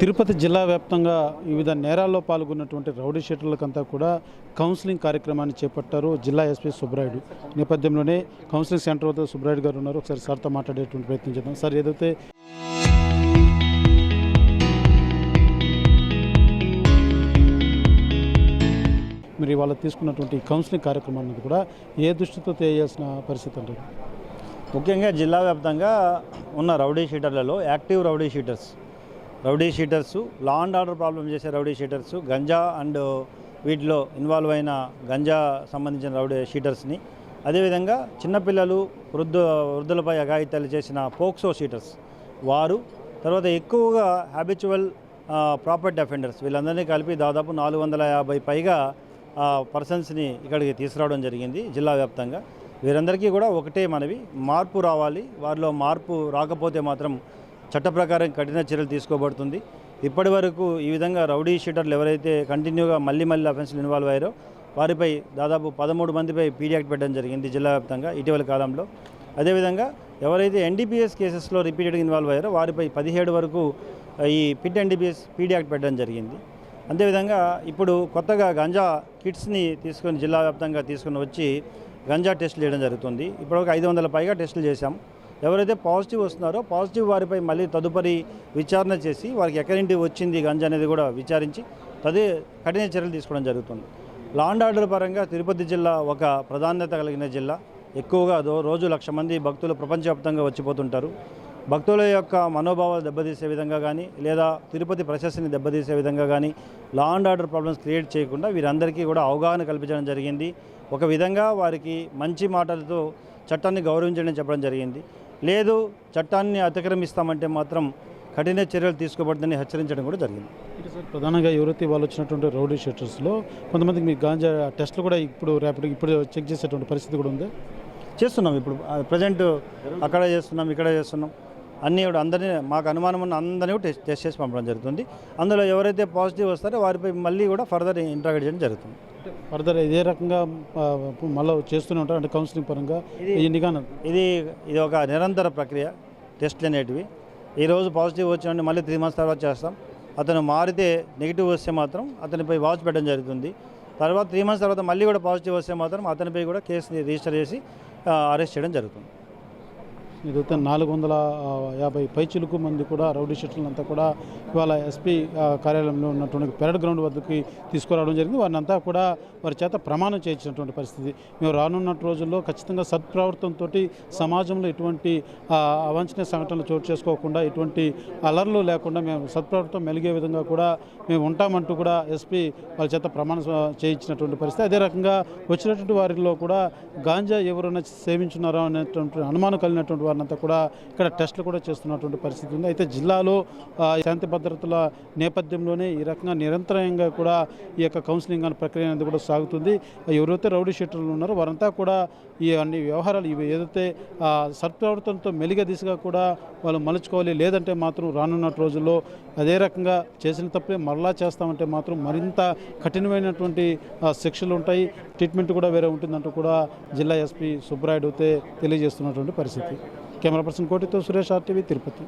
తిరుపతి జిల్లా వ్యాప్తంగా వివిధ నేరాల్లో పాల్గొన్నటువంటి రౌడీ షీటర్లకంతా కూడా కౌన్సిలింగ్ కార్యక్రమాన్ని చేపట్టారు జిల్లా ఎస్పీ సుబ్బరాయుడు. నేపథ్యంలోనే కౌన్సిలింగ్ సెంటర్ వద్ద సుబ్బరాయుడు గారు ఉన్నారు. ఒకసారి సార్తో మాట్లాడేటువంటి ప్రయత్నం చేద్దాం. సార్, ఏదైతే మీరు ఇవాళ తీసుకున్నటువంటి కౌన్సిలింగ్ కార్యక్రమాన్ని కూడా ఏ దృష్టితో చేయాల్సిన పరిస్థితి అంటారు? ముఖ్యంగా జిల్లా వ్యాప్తంగా ఉన్న రౌడీ షీటర్లలో active rowdy sheeters, law and order problem చేసే రౌడీ షీటర్స్, గంజా అండ్ వీటిలో ఇన్వాల్వ్ అయిన గంజా సంబంధించిన రౌడీ షీటర్స్ని, అదేవిధంగా చిన్నపిల్లలు వృద్ధులపై అఘాయిత్యాలు చేసిన పోక్సో షీటర్స్ వారు, తర్వాత ఎక్కువగా హ్యాబిచువల్ ప్రాపర్టీ అఫెండర్స్, వీళ్ళందరినీ కలిపి దాదాపు 450 పైగా పర్సన్స్ని ఇక్కడికి తీసుకురావడం జరిగింది జిల్లా వ్యాప్తంగా. వీరందరికీ కూడా ఒకటే మనవి, మార్పు రావాలి. వారిలో మార్పు రాకపోతే మాత్రం చట్ట ప్రకారం కఠిన చర్యలు తీసుకోబడుతుంది. ఇప్పటి వరకు ఈ విధంగా రౌడీ షీటర్లు ఎవరైతే కంటిన్యూగా మళ్ళీ అఫెన్స్లు ఇన్వాల్వ్ అయ్యారో వారిపై దాదాపు 13 మందిపై పీడీ యాక్ట్ పెట్టడం జరిగింది జిల్లా వ్యాప్తంగా ఇటీవల కాలంలో. అదేవిధంగా ఎవరైతే ఎన్డీపీఎస్ కేసెస్లో రిపీటెడ్గా ఇన్వాల్వ్ అయ్యారో వారిపై 17 వరకు ఈ ఎన్డీపీఎస్ పీడీ యాక్ట్ పెట్టడం జరిగింది. అదేవిధంగా ఇప్పుడు కొత్తగా గంజా కిట్స్ని తీసుకొని జిల్లా వ్యాప్తంగా తీసుకుని వచ్చి గంజా టెస్టులు చేయడం జరుగుతుంది. ఇప్పుడు ఒక 500 పైగా టెస్టులు చేశాం. ఎవరైతే పాజిటివ్ వస్తున్నారో పాజిటివ్ వారిపై మళ్ళీ తదుపరి విచారణ చేసి వారికి ఎక్కడి నుండి వచ్చింది గంజా అనేది కూడా విచారించి కఠిన చర్యలు తీసుకోవడం జరుగుతుంది. లా అండ్ ఆర్డర్ పరంగా తిరుపతి జిల్లా ఒక ప్రాధాన్యత కలిగిన జిల్లా. ఎక్కువగా రోజు 1,00,000 మంది భక్తులు ప్రపంచవ్యాప్తంగా వచ్చిపోతుంటారు. భక్తుల యొక్క మనోభావాలు దెబ్బతీసే విధంగా కానీ లేదా తిరుపతి ప్రశస్తిని దెబ్బతీసే విధంగా కానీ లా అండ్ ఆర్డర్ ప్రాబ్లమ్స్ క్రియేట్ చేయకుండా వీరందరికీ కూడా అవగాహన కల్పించడం జరిగింది. ఒక విధంగా వారికి మంచి మాటలతో చట్టాన్ని గౌరవించడం చెప్పడం జరిగింది. లేదు చట్టాన్ని అతిక్రమిస్తామంటే మాత్రం కఠిన చర్యలు తీసుకోబడుతుందని హెచ్చరించడం కూడా జరిగింది. సార్, ప్రధానంగా ఎవరైతే వాళ్ళు వచ్చినటువంటి రౌడీ షీటర్స్లో కొంతమందికి మీ గాంజా టెస్టులు కూడా ఇప్పుడు చెక్ చేసేటువంటి పరిస్థితి కూడా ఉంది. చేస్తున్నాం. ఇప్పుడు ప్రజెంట్ అక్కడ చేస్తున్నాం, ఇక్కడ చేస్తున్నాం. అన్నీ కూడా అందరినీ మాకు అనుమానం ఉన్న అందరినీ కూడా టెస్ట్ చేసి పంపడం జరుగుతుంది. అందులో ఎవరైతే పాజిటివ్ వస్తారో వారిపై మళ్ళీ కూడా ఫర్దర్ ఇంట్రాగేట్ చేయడం జరుగుతుంది. ఫర్దర్ ఇదే రకంగా మళ్ళీ చేస్తూనే ఉంటారు అంటే కౌన్సిలింగ్ పరంగా ఇది ఒక నిరంతర ప్రక్రియ. టెస్ట్లు అనేటివి ఈరోజు పాజిటివ్ వచ్చిన మళ్ళీ 3 months తర్వాత చేస్తాం. అతను మారితే నెగిటివ్ వస్తే మాత్రం అతనిపై వాచ్ పెట్టడం జరుగుతుంది. తర్వాత 3 months తర్వాత మళ్ళీ కూడా పాజిటివ్ వస్తే మాత్రం అతనిపై కూడా కేసుని రిజిస్టర్ చేసి అరెస్ట్ చేయడం జరుగుతుంది. ఇదైతే 450 పైచిలుకు మంది కూడా రౌడీ షీటర్లంతా కూడా ఇవాళ ఎస్పీ కార్యాలయంలో ఉన్నటువంటి పెరడ్ గ్రౌండ్ వద్దకి తీసుకురావడం జరిగింది. వారిని అంతా కూడా వారి చేత ప్రమాణం చేయించినటువంటి పరిస్థితి. మేము రానున్న రోజుల్లో ఖచ్చితంగా సత్ప్రవర్తనతో సమాజంలో ఎటువంటి అవాంఛనీయ సంఘటనలు చోటు చేసుకోకుండా ఎటువంటి అలర్లు లేకుండా మేము సత్ప్రవర్తన మెలిగే విధంగా కూడా మేము ఉంటామంటూ కూడా ఎస్పీ వాళ్ళ చేత ప్రమాణం చేయించినటువంటి పరిస్థితి. అదే రకంగా వచ్చినటువంటి వారిలో కూడా గాంజా ఎవరైనా సేవించున్నారో అనేటువంటి అనుమానం కలిగినటువంటి వారినంతా కూడా ఇక్కడ టెస్టులు కూడా చేస్తున్నటువంటి పరిస్థితి ఉంది. అయితే జిల్లాలో శాంతి భద్రతల నేపథ్యంలోనే ఈ రకంగా నిరంతరంగా కూడా ఈ యొక్క కౌన్సిలింగ్ అనే ప్రక్రియ అనేది కూడా సాగుతుంది. ఎవరైతే రౌడీ షీటర్లు ఉన్నారో వారంతా కూడా ఈ అన్ని వ్యవహారాలు ఇవి ఏదైతే సత్ప్రవర్తనతో మెలిగే దిశగా కూడా వాళ్ళు మలుచుకోవాలి. లేదంటే మాత్రం రానున్న రోజుల్లో అదే రకంగా చేసిన తప్పే మరలా చేస్తామంటే మాత్రం మరింత కఠినమైనటువంటి శిక్షలు ఉంటాయి, ట్రీట్మెంట్ కూడా వేరే ఉంటుందంటూ కూడా జిల్లా ఎస్పీ సుబ్బరాయుడు అయితే తెలియజేస్తున్నటువంటి పరిస్థితి. కెమెరా పర్సన్ కోటితో సురేష్, RTV, తిరుపతి.